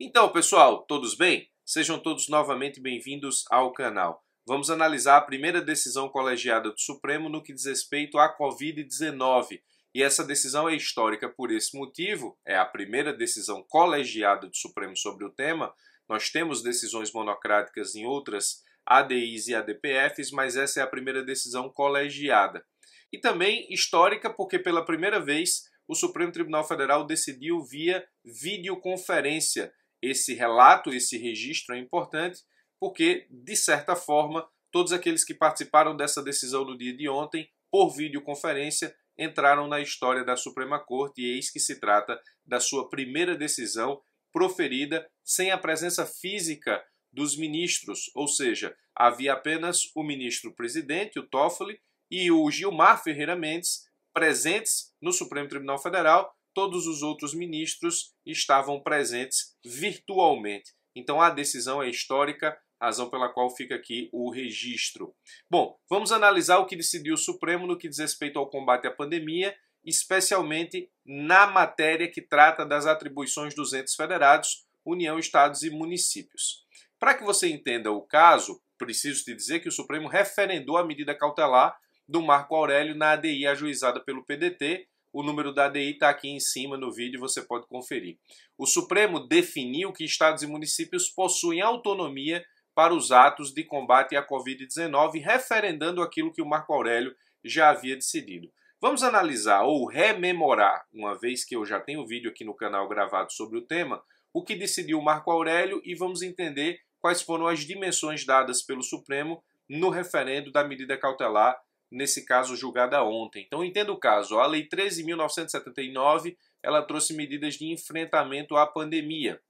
Então, pessoal, todos bem? Sejam todos novamente bem-vindos ao canal. Vamos analisar a primeira decisão colegiada do Supremo no que diz respeito à Covid-19. E essa decisão é histórica por esse motivo, é a primeira decisão colegiada do Supremo sobre o tema. Nós temos decisões monocráticas em outras ADIs e ADPFs, mas essa é a primeira decisão colegiada. E também histórica porque pela primeira vez o Supremo Tribunal Federal decidiu via videoconferência. Esse relato, esse registro é importante porque, de certa forma, todos aqueles que participaram dessa decisão no dia de ontem, por videoconferência, entraram na história da Suprema Corte e eis que se trata da sua primeira decisão proferida sem a presença física dos ministros, ou seja, havia apenas o ministro-presidente, o Toffoli, e o Gilmar Ferreira Mendes presentes no Supremo Tribunal Federal. Todos os outros ministros estavam presentes virtualmente. Então a decisão é histórica, razão pela qual fica aqui o registro. Bom, vamos analisar o que decidiu o Supremo no que diz respeito ao combate à pandemia, especialmente na matéria que trata das atribuições dos entes federados, União, Estados e Municípios. Para que você entenda o caso, preciso te dizer que o Supremo referendou a medida cautelar do Marco Aurélio na ADI ajuizada pelo PDT. O número da ADI está aqui em cima no vídeo, você pode conferir. O Supremo definiu que estados e municípios possuem autonomia para os atos de combate à Covid-19, referendando aquilo que o Marco Aurélio já havia decidido. Vamos analisar ou rememorar, uma vez que eu já tenho vídeo aqui no canal gravado sobre o tema, o que decidiu o Marco Aurélio e vamos entender quais foram as dimensões dadas pelo Supremo no referendo da medida cautelar, nesse caso julgada ontem. Então entenda o caso. A Lei 13.979, ela trouxe medidas de enfrentamento à pandemia.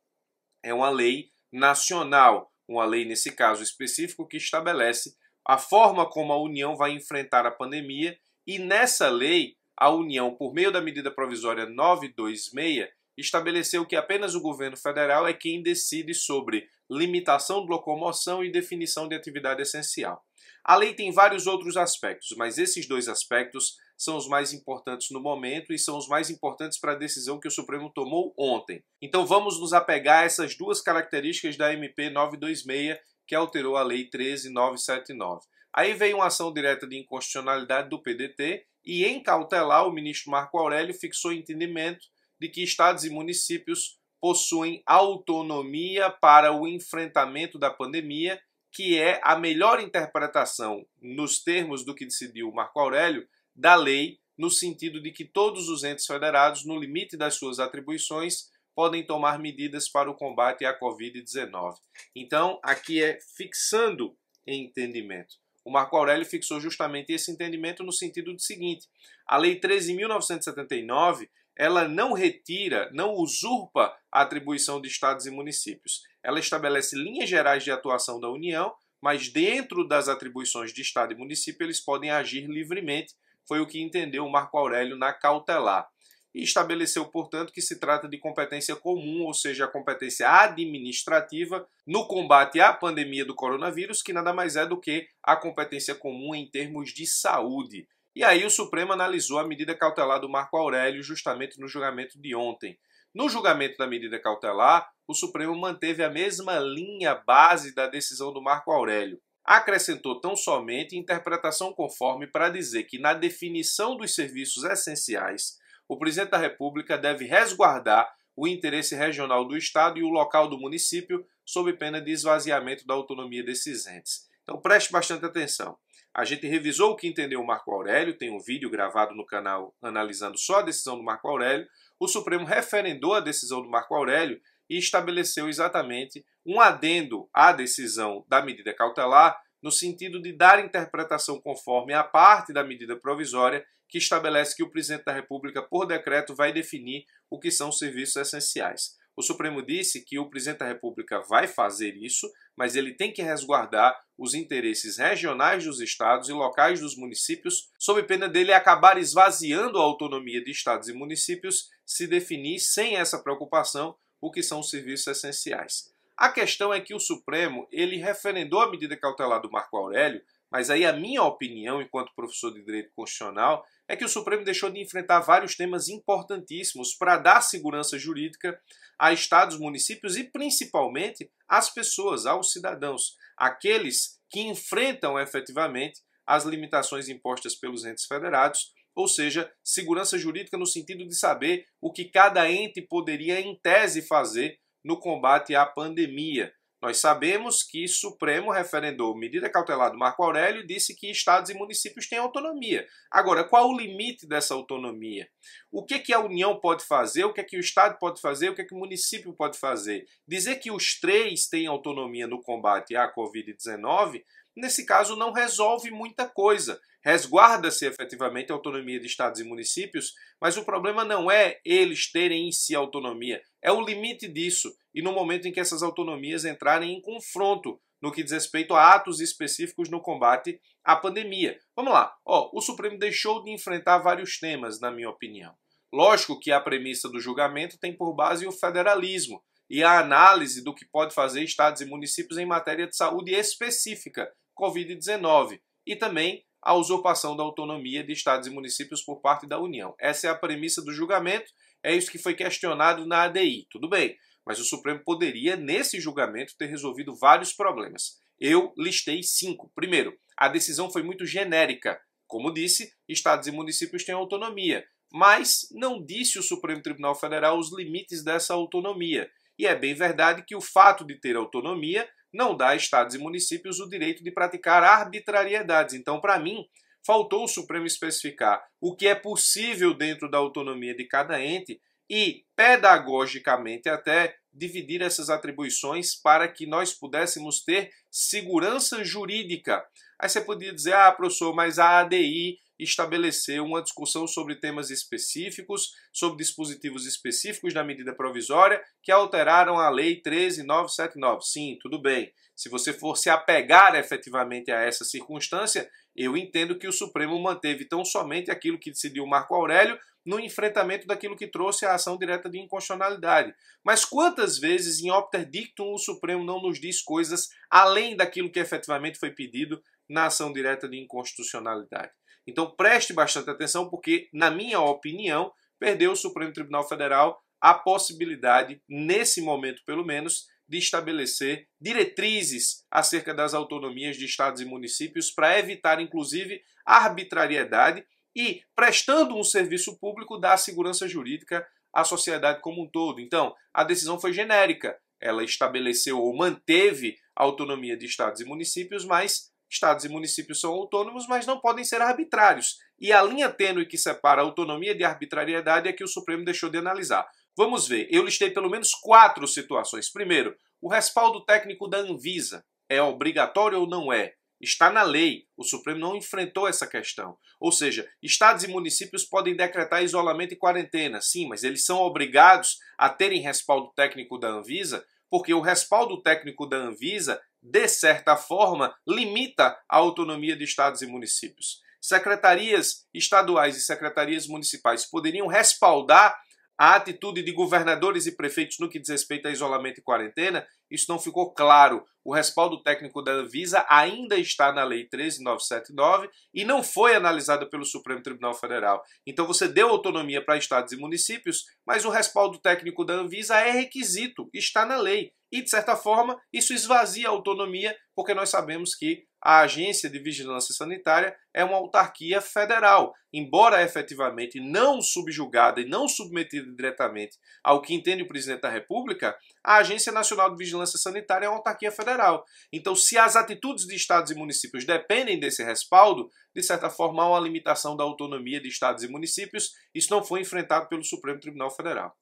É uma lei nacional, uma lei nesse caso específico que estabelece a forma como a União vai enfrentar a pandemia e nessa lei a União, por meio da medida provisória 926, estabeleceu que apenas o governo federal é quem decide sobre limitação de locomoção e definição de atividade essencial. A lei tem vários outros aspectos, mas esses dois aspectos são os mais importantes no momento e são os mais importantes para a decisão que o Supremo tomou ontem. Então vamos nos apegar a essas duas características da MP 926, que alterou a Lei 13.979. Aí veio uma ação direta de inconstitucionalidade do PDT e, em cautelar, o ministro Marco Aurélio fixou entendimento de que estados e municípios possuem autonomia para o enfrentamento da pandemia, que é a melhor interpretação, nos termos do que decidiu Marco Aurélio, da lei, no sentido de que todos os entes federados, no limite das suas atribuições, podem tomar medidas para o combate à Covid-19. Então, aqui é fixando entendimento. O Marco Aurélio fixou justamente esse entendimento no sentido do seguinte: a Lei 13.979, ela não retira, não usurpa a atribuição de estados e municípios. Ela estabelece linhas gerais de atuação da União, mas dentro das atribuições de estado e município eles podem agir livremente. Foi o que entendeu o Marco Aurélio na cautelar. E estabeleceu, portanto, que se trata de competência comum, ou seja, a competência administrativa no combate à pandemia do coronavírus, que nada mais é do que a competência comum em termos de saúde. E aí o Supremo analisou a medida cautelar do Marco Aurélio justamente no julgamento de ontem. No julgamento da medida cautelar, o Supremo manteve a mesma linha base da decisão do Marco Aurélio. Acrescentou tão somente interpretação conforme para dizer que na definição dos serviços essenciais, o presidente da República deve resguardar o interesse regional do Estado e o local do município sob pena de esvaziamento da autonomia desses entes. Então preste bastante atenção. A gente revisou o que entendeu o Marco Aurélio, tem um vídeo gravado no canal analisando só a decisão do Marco Aurélio. O Supremo referendou a decisão do Marco Aurélio e estabeleceu exatamente um adendo à decisão da medida cautelar, no sentido de dar interpretação conforme a parte da medida provisória que estabelece que o presidente da República, por decreto, vai definir o que são serviços essenciais. O Supremo disse que o presidente da República vai fazer isso, mas ele tem que resguardar os interesses regionais dos estados e locais dos municípios, sob pena dele acabar esvaziando a autonomia de estados e municípios se definir sem essa preocupação o que são os serviços essenciais. A questão é que o Supremo ele referendou a medida cautelar do Marco Aurélio Mas aí a minha opinião, enquanto professor de Direito Constitucional, é que o Supremo deixou de enfrentar vários temas importantíssimos para dar segurança jurídica a estados, municípios e principalmente às pessoas, aos cidadãos, aqueles que enfrentam efetivamente as limitações impostas pelos entes federados, ou seja, segurança jurídica no sentido de saber o que cada ente poderia, em tese, fazer no combate à pandemia. Nós sabemos que o Supremo referendou medida cautelar do Marco Aurélio e disse que estados e municípios têm autonomia. Agora, qual o limite dessa autonomia? O que a União pode fazer, o que o Estado pode fazer, o que o município pode fazer? Dizer que os três têm autonomia no combate à Covid-19, nesse caso, não resolve muita coisa. Resguarda-se efetivamente a autonomia de estados e municípios, mas o problema não é eles terem em si autonomia, é o limite disso. E no momento em que essas autonomias entrarem em confronto no que diz respeito a atos específicos no combate à pandemia. Vamos lá, o Supremo deixou de enfrentar vários temas, na minha opinião. Lógico que a premissa do julgamento tem por base o federalismo e a análise do que pode fazer estados e municípios em matéria de saúde específica, Covid-19, e também a usurpação da autonomia de estados e municípios por parte da União. Essa é a premissa do julgamento, é isso que foi questionado na ADI. Tudo bem, mas o Supremo poderia, nesse julgamento, ter resolvido vários problemas. Eu listei 5. Primeiro, a decisão foi muito genérica. Como disse, estados e municípios têm autonomia, mas não disse o Supremo Tribunal Federal os limites dessa autonomia. E é bem verdade que o fato de ter autonomia não dá a estados e municípios o direito de praticar arbitrariedades. Então, para mim, faltou o Supremo especificar o que é possível dentro da autonomia de cada ente e, pedagogicamente, até dividir essas atribuições para que nós pudéssemos ter segurança jurídica. Aí você podia dizer, professor, mas a ADI estabeleceu uma discussão sobre temas específicos, sobre dispositivos específicos da medida provisória que alteraram a Lei 13.979. Sim, tudo bem. Se você for se apegar efetivamente a essa circunstância, eu entendo que o Supremo manteve tão somente aquilo que decidiu Marco Aurélio no enfrentamento daquilo que trouxe a ação direta de inconstitucionalidade. Mas quantas vezes em opter dictum o Supremo não nos diz coisas além daquilo que efetivamente foi pedido na ação direta de inconstitucionalidade? Então preste bastante atenção porque, na minha opinião, perdeu o Supremo Tribunal Federal a possibilidade, nesse momento pelo menos, de estabelecer diretrizes acerca das autonomias de estados e municípios para evitar, inclusive, a arbitrariedade e, prestando um serviço público, dar segurança jurídica à sociedade como um todo. Então, a decisão foi genérica. Ela estabeleceu ou manteve a autonomia de estados e municípios, mas estados e municípios são autônomos, mas não podem ser arbitrários. E a linha tênue que separa a autonomia de arbitrariedade é que o Supremo deixou de analisar. Vamos ver, eu listei pelo menos 4 situações. Primeiro, o respaldo técnico da Anvisa é obrigatório ou não é? Está na lei, o Supremo não enfrentou essa questão. Ou seja, estados e municípios podem decretar isolamento e quarentena, sim, mas eles são obrigados a terem respaldo técnico da Anvisa, porque o respaldo técnico da Anvisa, de certa forma, limita a autonomia de estados e municípios. Secretarias estaduais e secretarias municipais poderiam respaldar a atitude de governadores e prefeitos no que diz respeito a isolamento e quarentena. Isso não ficou claro. O respaldo técnico da Anvisa ainda está na Lei 13.979 e não foi analisada pelo Supremo Tribunal Federal. Então você deu autonomia para estados e municípios, mas o respaldo técnico da Anvisa é requisito, está na lei. E, de certa forma, isso esvazia a autonomia, porque nós sabemos que a Agência de Vigilância Sanitária é uma autarquia federal. Embora efetivamente não subjugada e não submetida diretamente ao que entende o presidente da República, a Agência Nacional de Vigilância Sanitária é uma autarquia federal. Então, se as atitudes de estados e municípios dependem desse respaldo, de certa forma há uma limitação da autonomia de estados e municípios. Isso não foi enfrentado pelo Supremo Tribunal Federal.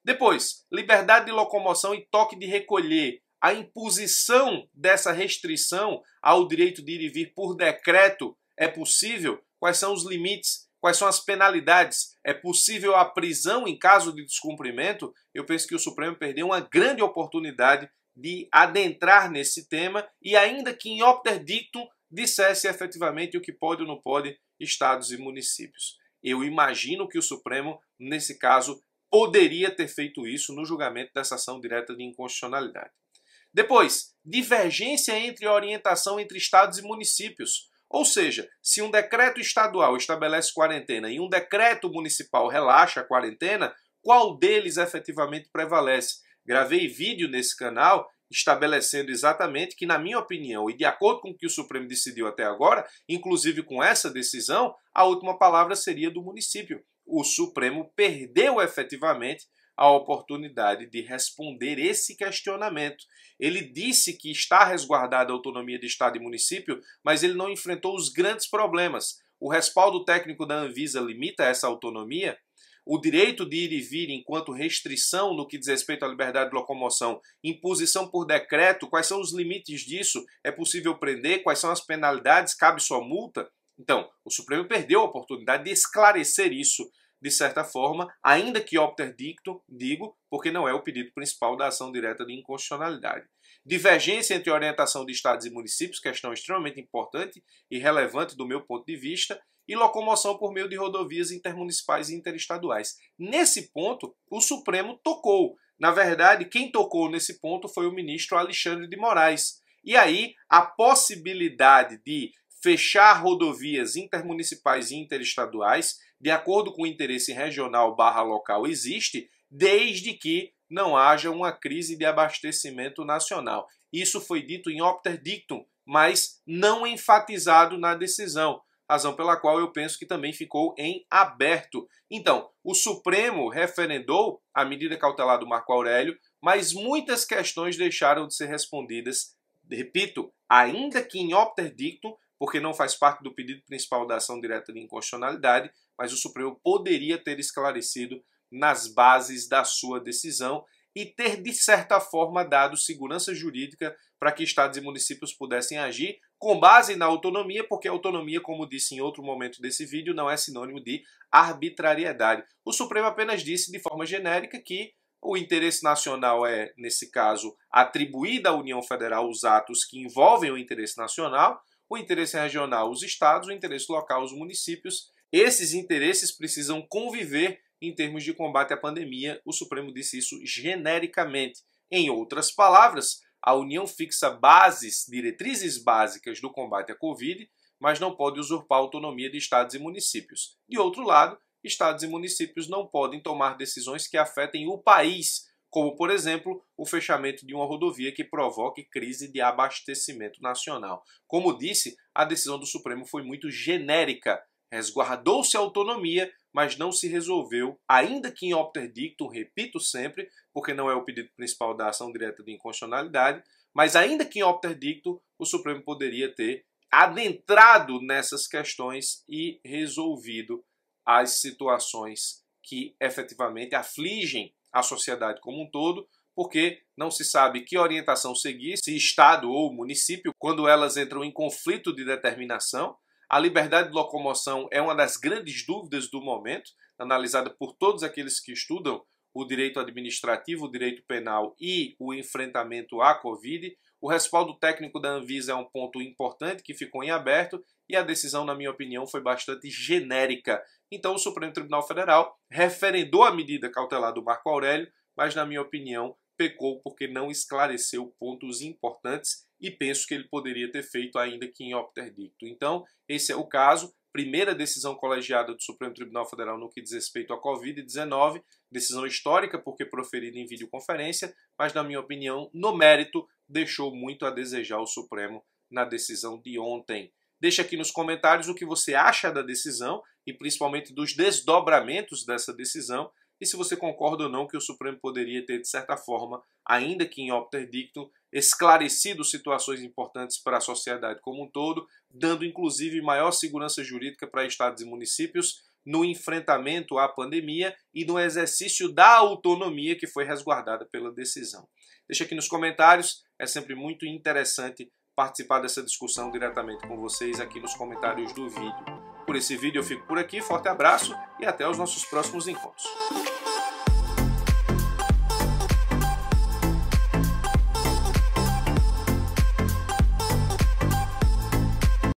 Depois, liberdade de locomoção e toque de recolher. A imposição dessa restrição ao direito de ir e vir por decreto é possível? Quais são os limites? Quais são as penalidades? É possível a prisão em caso de descumprimento? Eu penso que o Supremo perdeu uma grande oportunidade de adentrar nesse tema e, ainda que em opter dictum, dissesse efetivamente o que pode ou não pode estados e municípios. Eu imagino que o Supremo, nesse caso, poderia ter feito isso no julgamento dessa ação direta de inconstitucionalidade. Depois, divergência entre orientação entre estados e municípios. Ou seja, se um decreto estadual estabelece quarentena e um decreto municipal relaxa a quarentena, qual deles efetivamente prevalece? Gravei vídeo nesse canal estabelecendo exatamente que, na minha opinião, e de acordo com o que o Supremo decidiu até agora, inclusive com essa decisão, a última palavra seria do município. O Supremo perdeu efetivamente a oportunidade de responder esse questionamento. Ele disse que está resguardada a autonomia de Estado e município, mas ele não enfrentou os grandes problemas. O respaldo técnico da Anvisa limita essa autonomia. O direito de ir e vir enquanto restrição no que diz respeito à liberdade de locomoção, imposição por decreto, quais são os limites disso? É possível prender? Quais são as penalidades? Cabe só multa? Então, o Supremo perdeu a oportunidade de esclarecer isso, de certa forma, ainda que opter dictum, digo, porque não é o pedido principal da ação direta de inconstitucionalidade. Divergência entre orientação de estados e municípios, questão extremamente importante e relevante do meu ponto de vista, e locomoção por meio de rodovias intermunicipais e interestaduais. Nesse ponto, o Supremo tocou. Na verdade, quem tocou nesse ponto foi o ministro Alexandre de Moraes. E aí, a possibilidade de fechar rodovias intermunicipais e interestaduais, de acordo com o interesse regional/local, existe, desde que não haja uma crise de abastecimento nacional. Isso foi dito em opter dictum, mas não enfatizado na decisão, razão pela qual eu penso que também ficou em aberto. Então, o Supremo referendou a medida cautelar do Marco Aurélio, mas muitas questões deixaram de ser respondidas, repito, ainda que em opter dictum, porque não faz parte do pedido principal da ação direta de inconstitucionalidade, mas o Supremo poderia ter esclarecido nas bases da sua decisão e ter, de certa forma, dado segurança jurídica para que estados e municípios pudessem agir com base na autonomia, porque a autonomia, como disse em outro momento desse vídeo, não é sinônimo de arbitrariedade. O Supremo apenas disse de forma genérica que o interesse nacional é, nesse caso, atribuir à União Federal os atos que envolvem o interesse nacional, o interesse regional, os estados, o interesse local, os municípios. Esses interesses precisam conviver em termos de combate à pandemia. O Supremo disse isso genericamente. Em outras palavras, a União fixa bases, diretrizes básicas do combate à Covid, mas não pode usurpar a autonomia de estados e municípios. De outro lado, estados e municípios não podem tomar decisões que afetem o país, como, por exemplo, o fechamento de uma rodovia que provoque crise de abastecimento nacional. Como disse, a decisão do Supremo foi muito genérica. Resguardou-se a autonomia, mas não se resolveu, ainda que em opter dictum, repito sempre, porque não é o pedido principal da ação direta de inconstitucionalidade, mas ainda que em opter dictum, o Supremo poderia ter adentrado nessas questões e resolvido as situações que efetivamente afligem a sociedade como um todo, porque não se sabe que orientação seguir, se Estado ou município, quando elas entram em conflito de determinação. A liberdade de locomoção é uma das grandes dúvidas do momento, analisada por todos aqueles que estudam o direito administrativo, o direito penal e o enfrentamento à Covid. O respaldo técnico da Anvisa é um ponto importante que ficou em aberto e a decisão, na minha opinião, foi bastante genérica. Então o Supremo Tribunal Federal referendou a medida cautelar do Marco Aurélio, mas, na minha opinião, pecou porque não esclareceu pontos importantes e penso que ele poderia ter feito ainda que em opter dictum. Então, esse é o caso. Primeira decisão colegiada do Supremo Tribunal Federal no que diz respeito à Covid-19, decisão histórica porque proferida em videoconferência, mas, na minha opinião, no mérito, deixou muito a desejar o Supremo na decisão de ontem. Deixe aqui nos comentários o que você acha da decisão e principalmente dos desdobramentos dessa decisão e se você concorda ou não que o Supremo poderia ter, de certa forma, ainda que em opter dictum, esclarecido situações importantes para a sociedade como um todo, dando inclusive maior segurança jurídica para estados e municípios no enfrentamento à pandemia e no exercício da autonomia que foi resguardada pela decisão. Deixa aqui nos comentários, é sempre muito interessante participar dessa discussão diretamente com vocês aqui nos comentários do vídeo. Por esse vídeo eu fico por aqui, forte abraço e até os nossos próximos encontros.